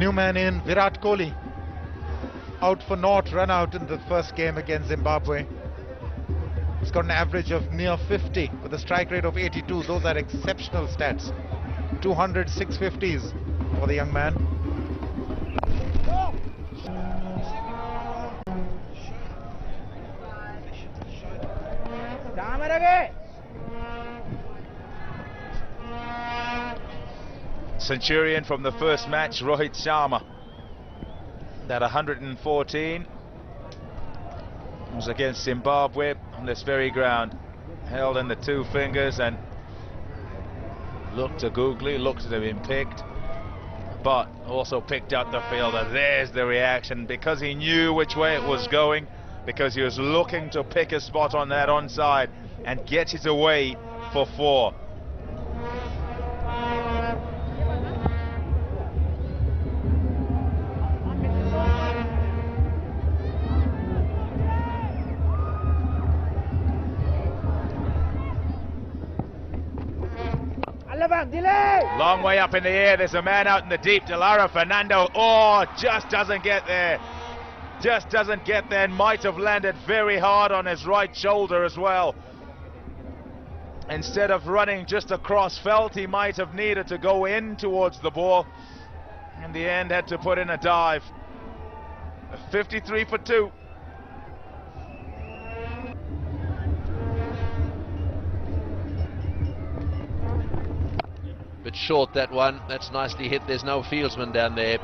new man in, Virat Kohli, out for naught, run out in the first game against Zimbabwe. He's got an average of near 50 with a strike rate of 82. Those are exceptional stats. 200 650s for the young man. Centurion from the first match, Rohit Sharma, at 114, was against Zimbabwe on this very ground, held in the two fingers and looked a googly, looked to have been picked, but also picked out the fielder. There's the reaction, because he knew which way it was going, because he was looking to pick a spot on that onside and get it away for 4. Long way up in the air, there's a man out in the deep, Delara Fernando, just doesn't get there. Just doesn't get there, and might have landed very hard on his right shoulder as well. Instead of running just across, felt he might have needed to go in towards the ball. In the end, had to put in a dive. 53 for 2. Bit short, that one. That's nicely hit. There's no fieldsman down there.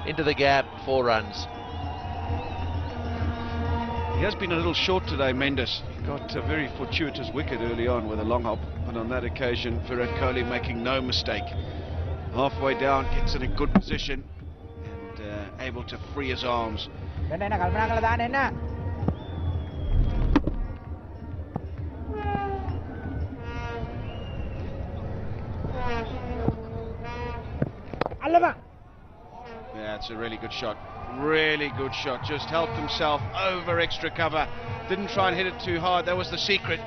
Into the gap, 4 runs. He has been a little short today, Mendes. Got a very fortuitous wicket early on with a long hop, but on that occasion Virat Kohli making no mistake. Halfway down, gets in a good position and able to free his arms. Yeah, it's a really good shot. Really good shot. Just helped himself over extra cover. Didn't try and hit it too hard. That was the secret.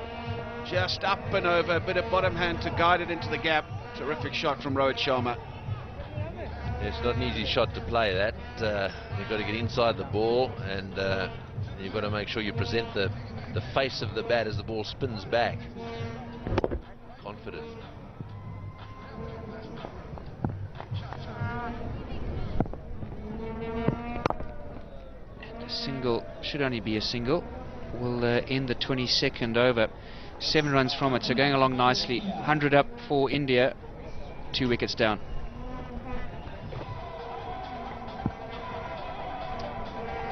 Just up and over. A bit of bottom hand to guide it into the gap. Terrific shot from Rohit Sharma. It's not an easy shot to play, that. You've got to get inside the ball, and you've got to make sure you present the face of the bat as the ball spins back. Confident. Single, should only be a single, will end the 22nd over. 7 runs from it, so going along nicely. 100 up for India, 2 wickets down.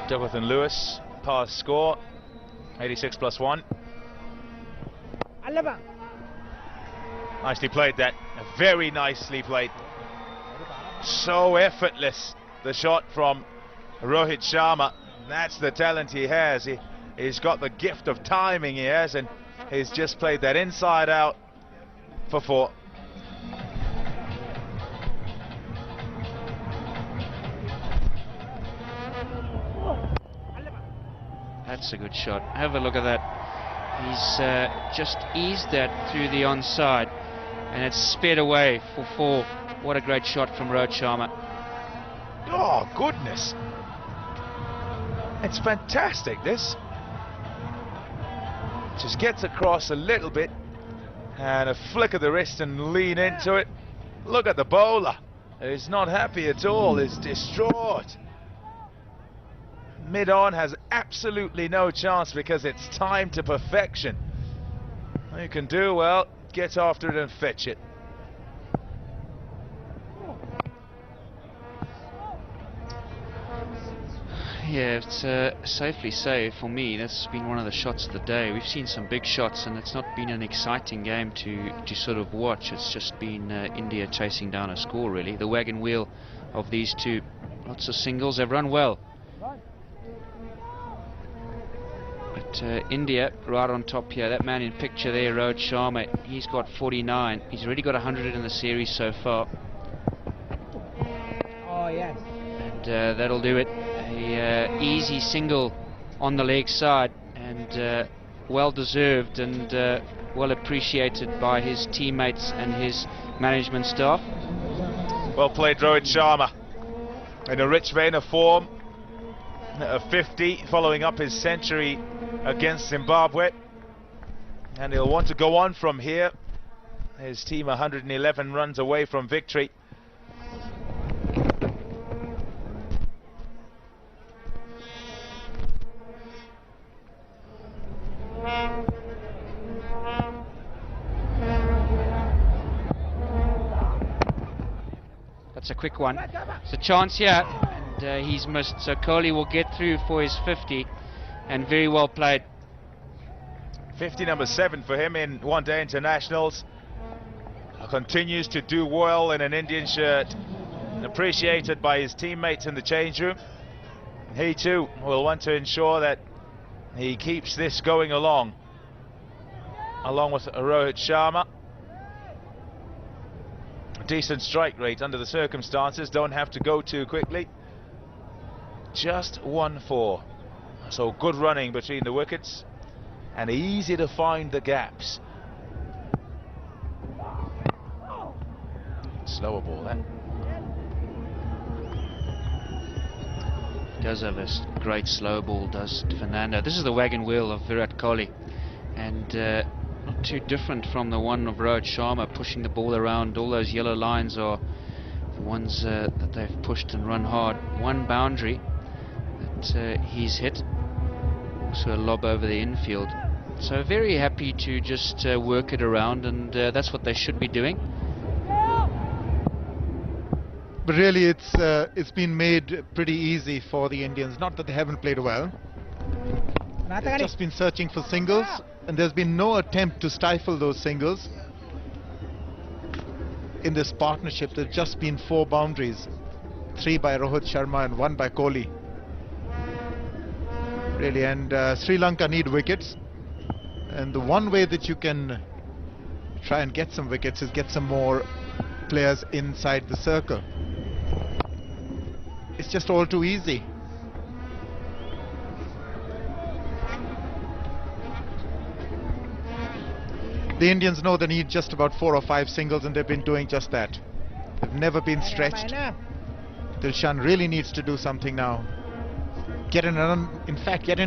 Jonathan Lewis, pass score, 86 plus 1. Nicely played that, very nicely played. So effortless, the shot from Rohit Sharma. That's the talent he has. He's got the gift of timing, he has, and he's just played that inside out for 4. That's a good shot. Have a look at that. He's just eased that through the onside, and it's sped away for 4. What a great shot from Rohit Sharma. Oh, goodness. It's fantastic, this. Just gets across a little bit, and a flick of the wrist and lean into it. Look at the bowler. He's not happy at all. He's distraught. Mid-on has absolutely no chance because it's timed to perfection. All you can do, well, get after it and fetch it. Yeah, it's safely say for me that's been one of the shots of the day. We've seen some big shots, and it's not been an exciting game to sort of watch. It's just been India chasing down a score, really. The wagon wheel of these two. Lots of singles. They've run well. But India right on top here. That man in picture there, Rohit Sharma, he's got 49. He's already got 100 in the series so far. Oh, yes. And that'll do it. A easy single on the leg side, and well deserved and well appreciated by his teammates and his management staff. Well played, Rohit Sharma. in a rich vein of form, of 50, following up his century against Zimbabwe. And he'll want to go on from here. His team 111 runs away from victory. That's a quick one. It's a chance here, and he's missed. So Kohli will get through for his 50, and very well played. 50 number 7 for him in one-day internationals. Continues to do well in an Indian shirt, appreciated by his teammates in the change room. He too will want to ensure that he keeps this going along with Rohit Sharma. Decent strike rate under the circumstances, don't have to go too quickly. Just 1-4. So good running between the wickets and easy to find the gaps. Slower ball then. Does have a great slow ball, does Fernando. This is the wagon wheel of Virat Kohli, and not too different from the one of Rohit Sharma, pushing the ball around. All those yellow lines are the ones that they've pushed and run hard. One boundary that he's hit, also a lob over the infield. So very happy to just work it around, and that's what they should be doing. But really, it's been made pretty easy for the Indians. Not that they haven't played well. They've just been searching for singles, and there's been no attempt to stifle those singles. In this partnership, there've just been 4 boundaries, 3 by Rohit Sharma and 1 by Kohli. Really, and Sri Lanka need wickets. And the one way that you can try and get some wickets is get some more players inside the circle. It's just all too easy. The Indians know they need just about 4 or 5 singles, and they've been doing just that. They've never been stretched. Dilshan really needs to do something now. Get in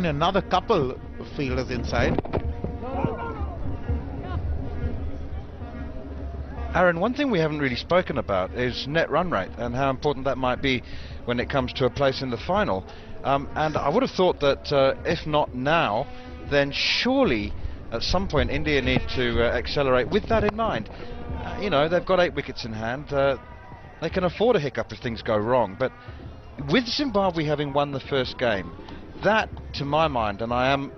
another couple of fielders inside. Aaron, one thing we haven't really spoken about is net run rate and how important that might be when it comes to a place in the final. And I would have thought that if not now, then surely at some point India need to accelerate with that in mind. You know, they've got 8 wickets in hand. They can afford a hiccup if things go wrong. But with Zimbabwe having won the first game, that, to my mind, and I am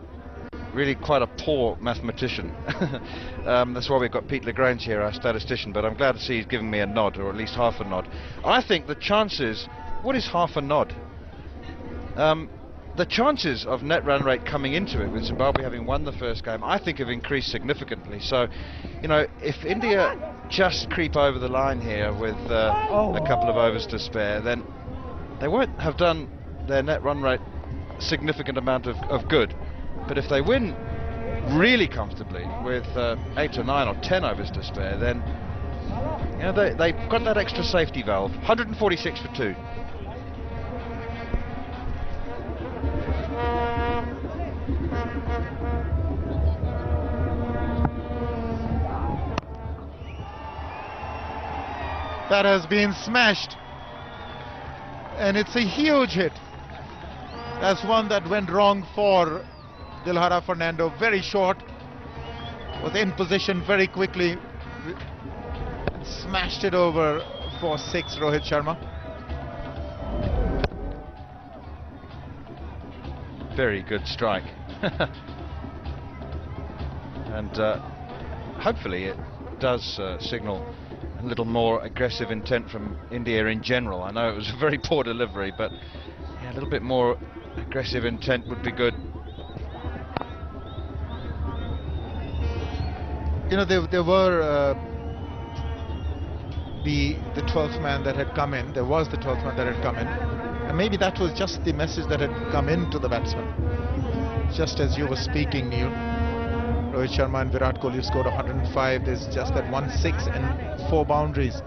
really quite a poor mathematician. That's why we've got Pete Lagrange here, our statistician, but I'm glad to see he's giving me a nod, or at least half a nod. I think the chances, what is half a nod? The chances of net run rate coming into it with Zimbabwe having won the first game, I think have increased significantly. So, you know, if India just creep over the line here with a couple of overs to spare, then they won't have done their net run rate significant amount of good. But if they win really comfortably with 8 or 9 or 10 overs to spare, then you know they've got that extra safety valve. 146 for 2. That has been smashed, and it's a huge hit. That's one that went wrong for Dilhara Fernando. Very short, was in position very quickly, smashed it over for 6, Rohit Sharma. Very good strike. And hopefully it does signal a little more aggressive intent from India in general. I know it was a very poor delivery, but yeah, a little bit more aggressive intent would be good. You know, there were the 12th man that had come in. There was the 12th man that had come in, and maybe that was just the message that had come in to the batsman. Just as you were speaking, Neil, Rohit Sharma and Virat Kohli scored 105. There's just that 1 6 and 4 boundaries.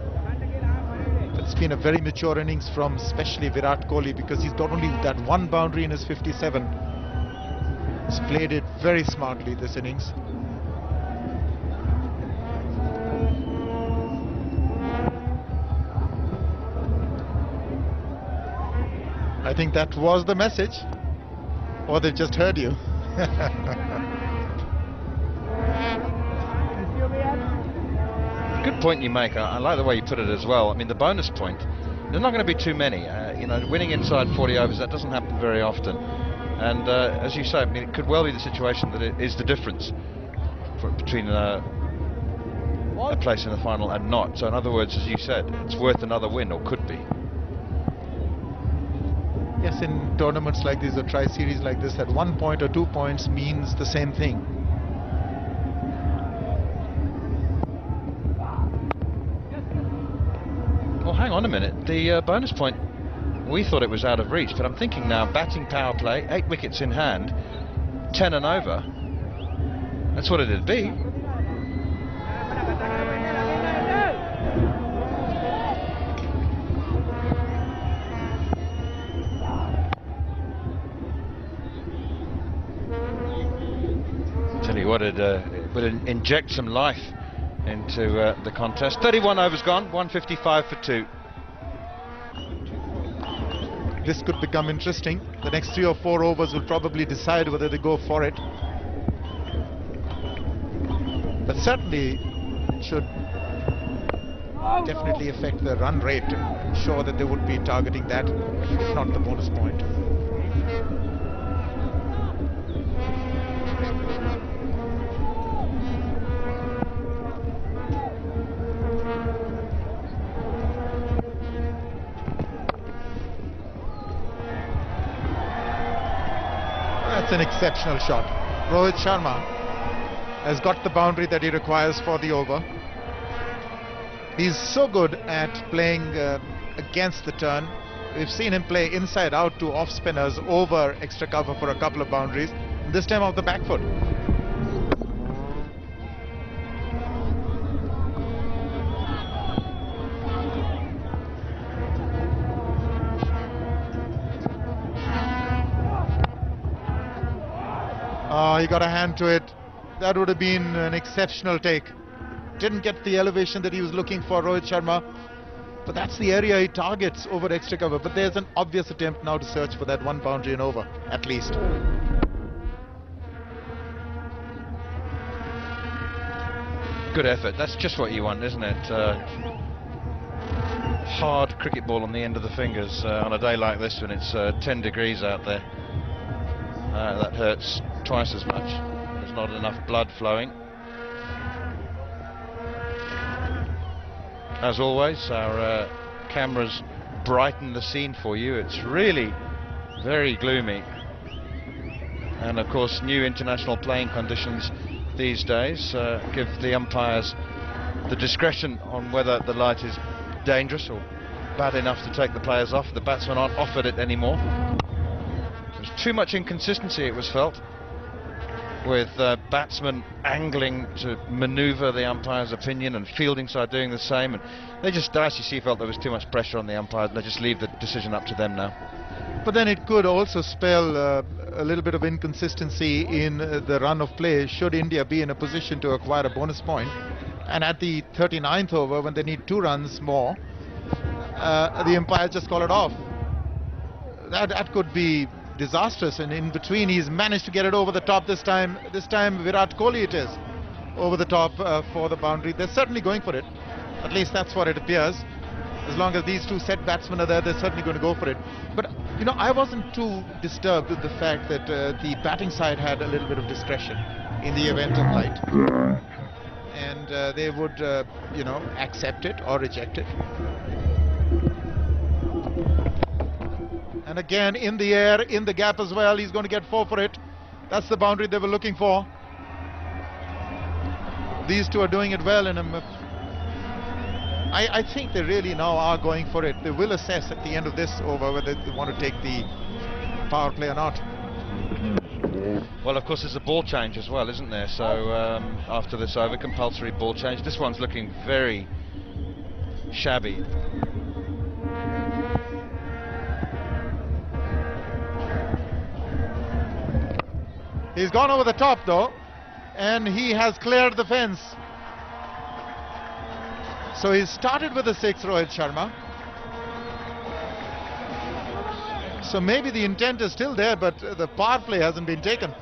But It's been a very mature innings from especially Virat Kohli, because he's got only that one boundary in his 57. He's played it very smartly this innings. I think that was the message, or they've just heard you. Good point you make. I like the way you put it as well. I mean, the bonus point, there's not going to be too many. You know, winning inside 40 overs, that doesn't happen very often. And as you say, I mean, it could well be the situation that it is the difference between a place in the final and not. So in other words, as you said, it's worth another win, or could be. Yes, in tournaments like this or tri-series like this, that 1 point or 2 points means the same thing. Well, hang on a minute. The bonus point, we thought it was out of reach, but I'm thinking now, batting power play, 8 wickets in hand, 10 and over. That's what it'd be. Tell you what, it would inject some life into the contest. 31 overs gone, 155 for 2. This could become interesting. The next 3 or 4 overs will probably decide whether they go for it. But certainly should definitely affect the run rate. I'm sure that they would be targeting that, if not the bonus point. That's an exceptional shot. Rohit Sharma has got the boundary that he requires for the over. He's so good at playing against the turn. We've seen him play inside out to off spinners over extra cover for a couple of boundaries, this time off the back foot. He got a hand to it. That would have been an exceptional take. Didn't get the elevation that he was looking for, Rohit Sharma. But that's the area he targets over extra cover. But there's an obvious attempt now to search for that 1 boundary and over, at least. Good effort. That's just what you want, isn't it? Hard cricket ball on the end of the fingers on a day like this when it's 10 degrees out there. That hurts twice as much. There's not enough blood flowing. As always, our cameras brighten the scene for you. It's really very gloomy. And of course, new international playing conditions these days give the umpires the discretion on whether the light is dangerous or bad enough to take the players off. The batsmen aren't offered it anymore. There's too much inconsistency, it was felt, with batsmen angling to manoeuvre the umpire's opinion and fielding side doing the same, and they just, the ICC felt there was too much pressure on the umpires. They just leave the decision up to them now. But then it could also spell a little bit of inconsistency in the run of play should India be in a position to acquire a bonus point. And at the 39th over, when they need 2 runs more, the umpires just call it off. That could be disastrous, and in between he's managed to get it over the top this time. This time Virat Kohli it is over the top for the boundary. They're certainly going for it. At least that's what it appears. As long as these 2 set batsmen are there, they're certainly going to go for it. But you know, I wasn't too disturbed with the fact that the batting side had a little bit of discretion in the event of light, and they would you know, accept it or reject it. And again, in the air, in the gap as well, he's going to get 4 for it. That's the boundary they were looking for. These 2 are doing it well, and I think they really now are going for it. They will assess at the end of this over whether they want to take the power play or not. Well, of course, there's a ball change as well, isn't there? So after this over, compulsory ball change. This one's looking very shabby. He's gone over the top though, and he has cleared the fence. So he started with a 6, Rohit Sharma. So maybe the intent is still there, but the power play hasn't been taken.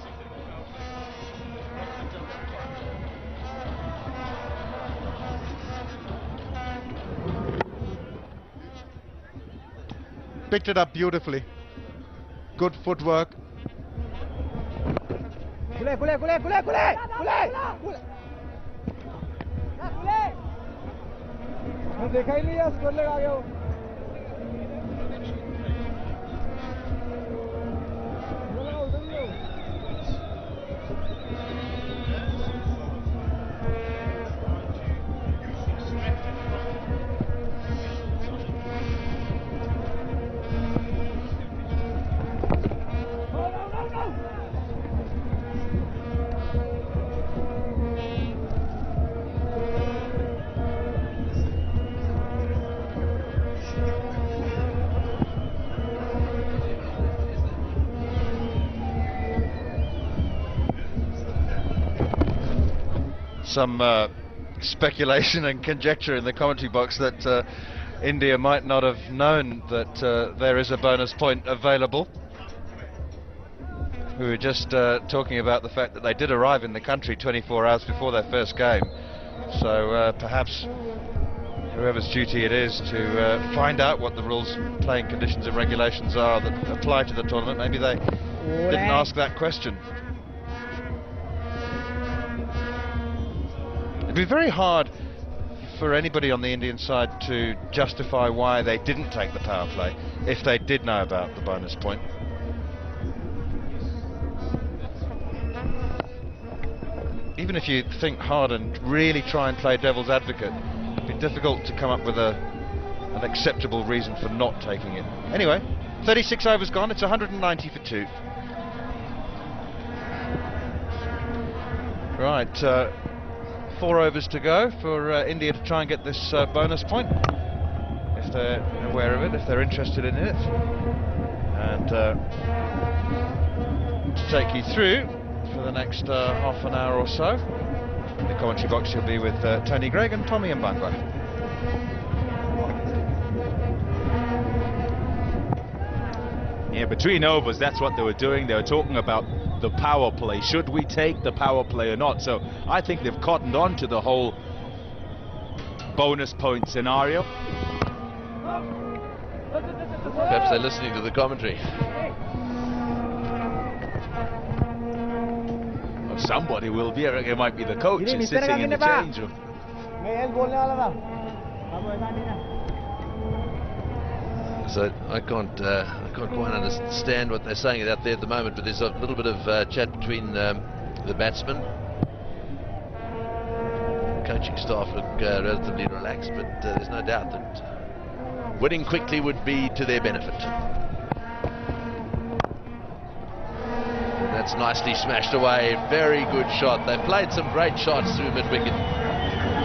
Picked it up beautifully. Good footwork. Some speculation and conjecture in the commentary box that India might not have known that there is a bonus point available. We were just talking about the fact that they did arrive in the country 24 hours before their first game, so perhaps whoever's duty it is to find out what the rules, playing conditions and regulations are that apply to the tournament, maybe they didn't ask that question. It'd be very hard for anybody on the Indian side to justify why they didn't take the power play if they did know about the bonus point. Even if you think hard and really try and play devil's advocate, it'd be difficult to come up with an acceptable reason for not taking it. Anyway, 36 overs gone, it's 190 for 2. Right, 4 overs to go for India to try and get this bonus point, if they're aware of it, if they're interested in it. And to take you through for the next half an hour or so, in the commentary box you'll be with Tony Gregg and Tommy Mbangwa. Yeah, between overs, that's what they were doing. They were talking about the power play. Should we take the power play or not? So I think they've cottoned on to the whole bonus point scenario. Perhaps they're listening to the commentary. Well, somebody will be. I reckon it might be the coach who's sitting in the change room. So I can't quite understand what they're saying out there at the moment, but there's a little bit of chat between the batsmen. Coaching staff look relatively relaxed, but there's no doubt that winning quickly would be to their benefit. And that's nicely smashed away. Very good shot. They've played some great shots through mid-wicket.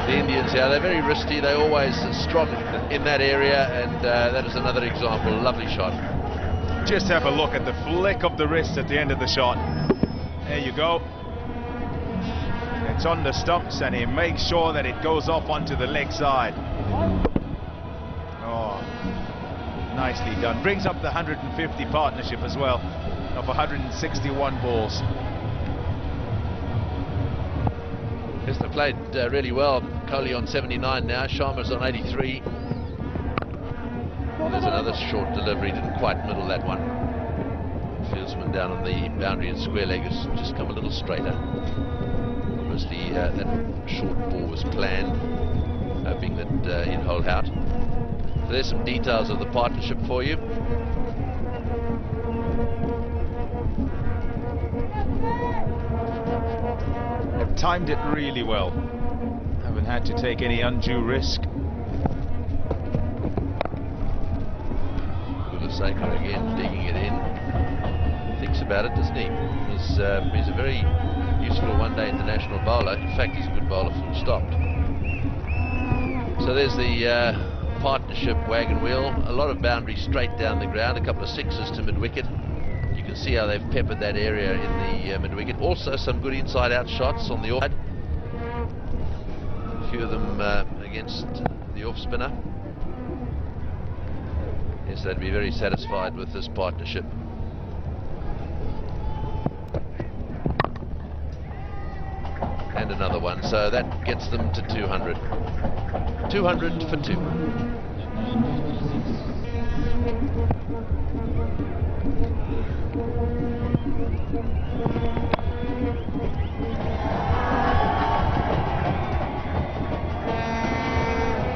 The Indians here, they're very risky. They're always strong in that area, and that is another example. Lovely shot. Just have a look at the flick of the wrist at the end of the shot. There you go. It's on the stumps, and he makes sure that it goes off onto the leg side. Oh, nicely done. Brings up the 150 partnership as well of 161 balls. Yes, they played really well. Kohli on 79 now, Sharma's on 83. There's another short delivery, didn't quite middle that one. Fieldsman down on the boundary and square leg has just come a little straighter. Obviously that short ball was planned, hoping that he'd hold out. So there's some details of the partnership for you. They've timed it really well. Haven't had to take any undue risk. Seiko again, digging it in. Thinks about it, doesn't he? He's a very useful one-day international bowler. In fact, he's a good bowler full stop. So there's the partnership wagon wheel. A lot of boundaries straight down the ground. A couple of sixes to mid-wicket. You can can see how they've peppered that area in the mid-wicket. Also some good inside-out shots on the off side. A few of them against the off-spinner. Yes, they'd be very satisfied with this partnership. And another one, so that gets them to 200. 200 for 2.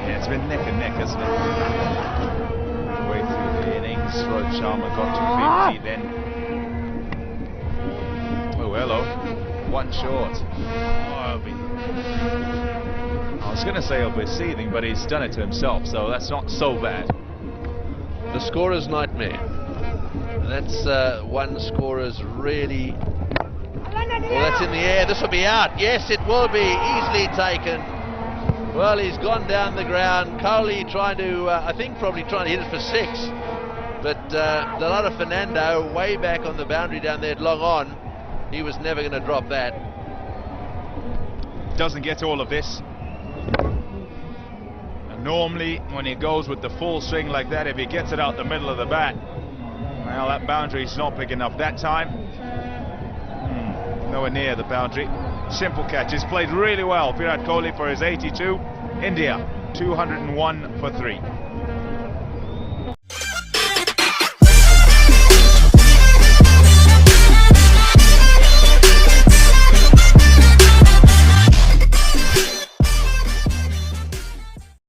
Yeah, it's been neck and neck, hasn't it? Way through the innings, Rohit Sharma got to 50, then... Oh, hello. One short. Oh, I was going to say he'll be seething, but he's done it to himself, so that's not so bad. The scorer's nightmare. That's one scorer's really... Well, that's in the air. This will be out. Yes, it will be easily taken. Well, he's gone down the ground. Kohli trying to, I think probably trying to hit it for 6. But the lot of Fernando way back on the boundary down there at long on. He was never going to drop that. Doesn't get all of this. And normally, when he goes with the full swing like that, if he gets it out the middle of the bat, well, that boundary's not big enough that time. Nowhere near the boundary. Simple catch. He's played really well. Virat Kohli for his 82. India, 201 for 3.